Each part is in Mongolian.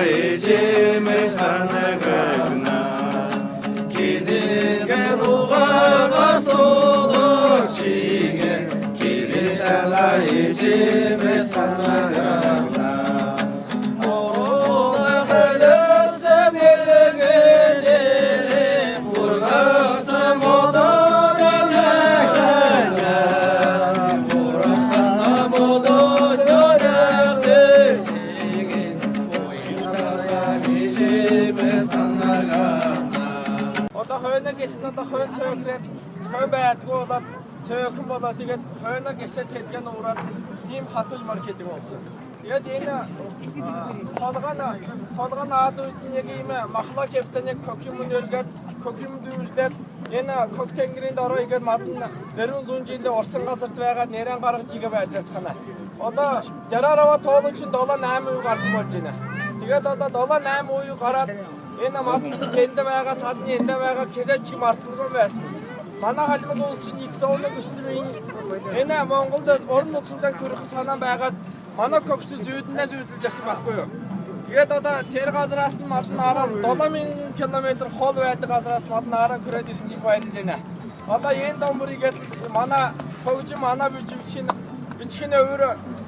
eceme sanagana Kedinge dugaga soğuk çiğge Kedinge eceme sanagana Хойно гэснэ одоо хойно цөөхрээд хой байдгүй болоод цөөхөн болоод тэгээд хойно гэсэл гэдгэн уураад ийм хатуул мар хийдэг болсон. Тэгээд энэ холгоно аад үед нэг ийм махлаа кептэн яг кокюмн өргөд кокюмд үйлдээд энэ кок тэнгэрийн дороо игээд мадна дөрвөн зүүн жилийн орсон газарт байгаа нэрэн гаргаж игээ байж цаана. Одоо 60-аараа тоолооч 7-8% гарсан болж байна. Тэгээд одоо 7-8% гараад энэ мадны тэнд байгаа тадны энд байгаа хэзээч марцгүй байсан. Манай халимаг улс чинь их зовлог өссөн энэ Монголд орон нутгад хүрэх санаа байгаад манай когч зүйднээс зүйдэлж асан байхгүй юу. Тэгээд одоо тэр газраас нь мадны араа 7000 км хол байдаг газраас мадны араа хүрээд ирсэн их баярлж байна. Одоо энэ домбрыгээд манай когч манай бичвчин бичгэнэ өөр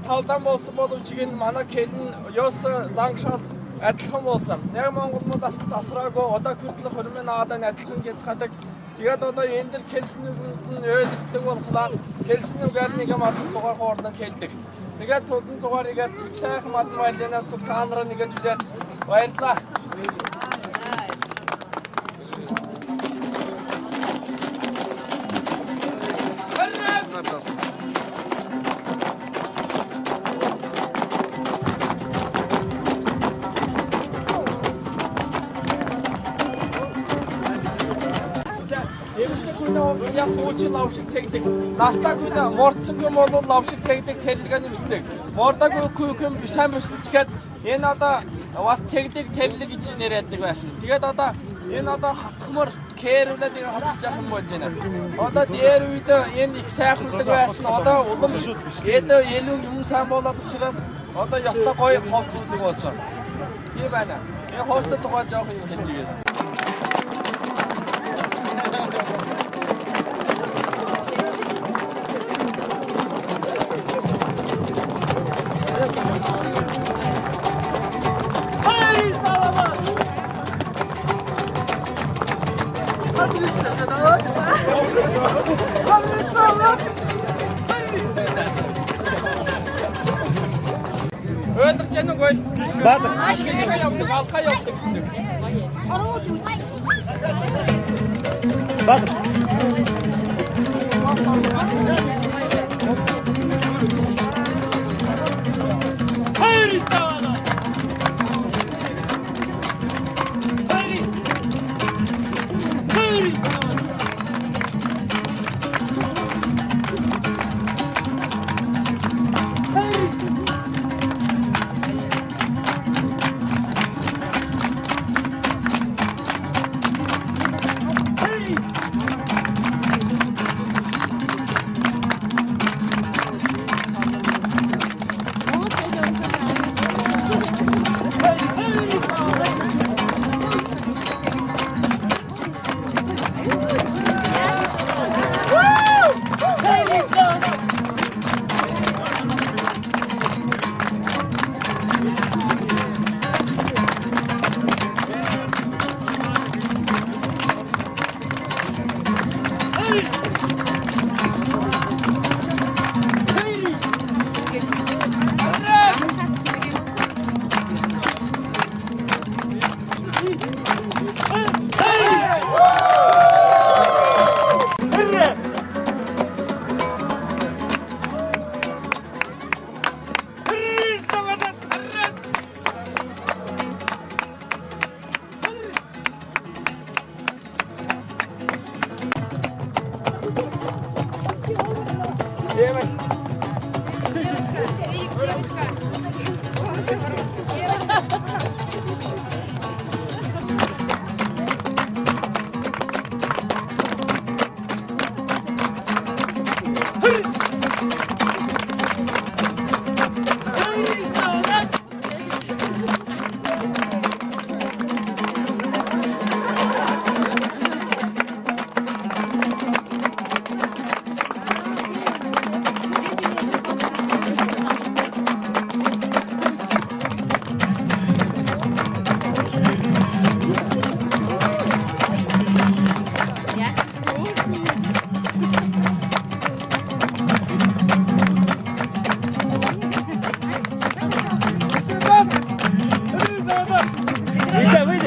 талдан болсон боловч энэ манай келэн ёс зангшаал адилхан болсон. Яг монголнууд асраагүй одоо хүртэл хөрмийн аадан адилхан гязгадаг. Тэгээд одоо энэ дэр келснүүд нь ойлгохдаг болохоор келснүүгээр нэг юм адил цугаар хоордон хэлдэг. Тэгээд цудан цугаарыг их сайхан мадан байлаа цуг та нараа нэгэд үзээд баярлалаа. Яг уучин лавшиг цэгдэг. Настаггүй морцсон юм бол лавшиг цэгдэг тэлэлгэн юмсдэг. Мордаггүй күкэм бишан бишэлчгээд энэ одоо бас цэгдэг тэлэлэг гэж нэрээдэг байсан. Тэгээд одоо энэ одоо хатхмар кэрүүлээд ингэ хатчих яах юм болж байна. Одоо дээр үед энэ их сайхалдаг байсан. Одоо улам гэдэг илүү юм сайн болоод учраас одоо ястаа гоё ховц үүдэг болсон. Тийм байна. Энэ ховцтой тухай жоох юм хэлж игээд. Öldük canım koy. Badır. Halka yaptık istedik. Badır. Hayır istemana. Hayır. Hayır.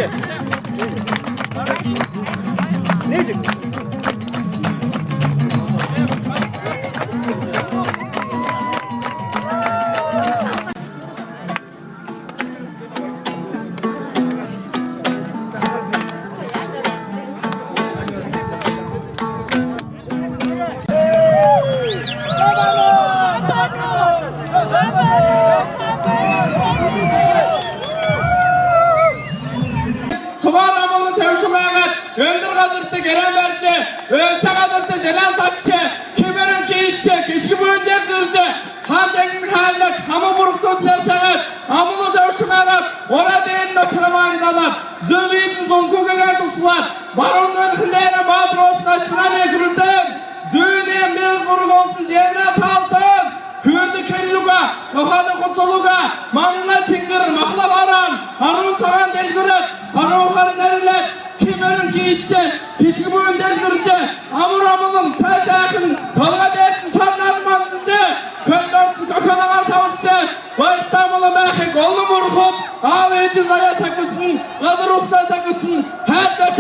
Necik? Necik? Tuğan amılın tevşümeğet, öndür gazırtı gelen verce, ölse gazırtı zelen tatçı, kimerin kiyişçi, kişki boyunca kırcı, han dengin haline kamu buruktu derseğet, amılı tevşümeğet, ora deyin açılamayın kadar, zöbeyitli zonku gögen tuslar, baronun hindeyene badır olsun aşkına nekürüldüm, zöydeyim deniz vuruk olsun yerine taldım, köyde kelluga, nohada kutsuluga, manına tingir, mahla varan, harun tagan delgürek, harun harun erilet, kimerin kiyişçi, kişi boyun delgürce, amur amulun sağcakın, talga dersin şarnazmanlıcı, köndörtün kökanağa savaşçı, bayıktamılı mehik, oğlu murhup, ağlayıcı zaya sakısın, gazır usta sakısın, hatta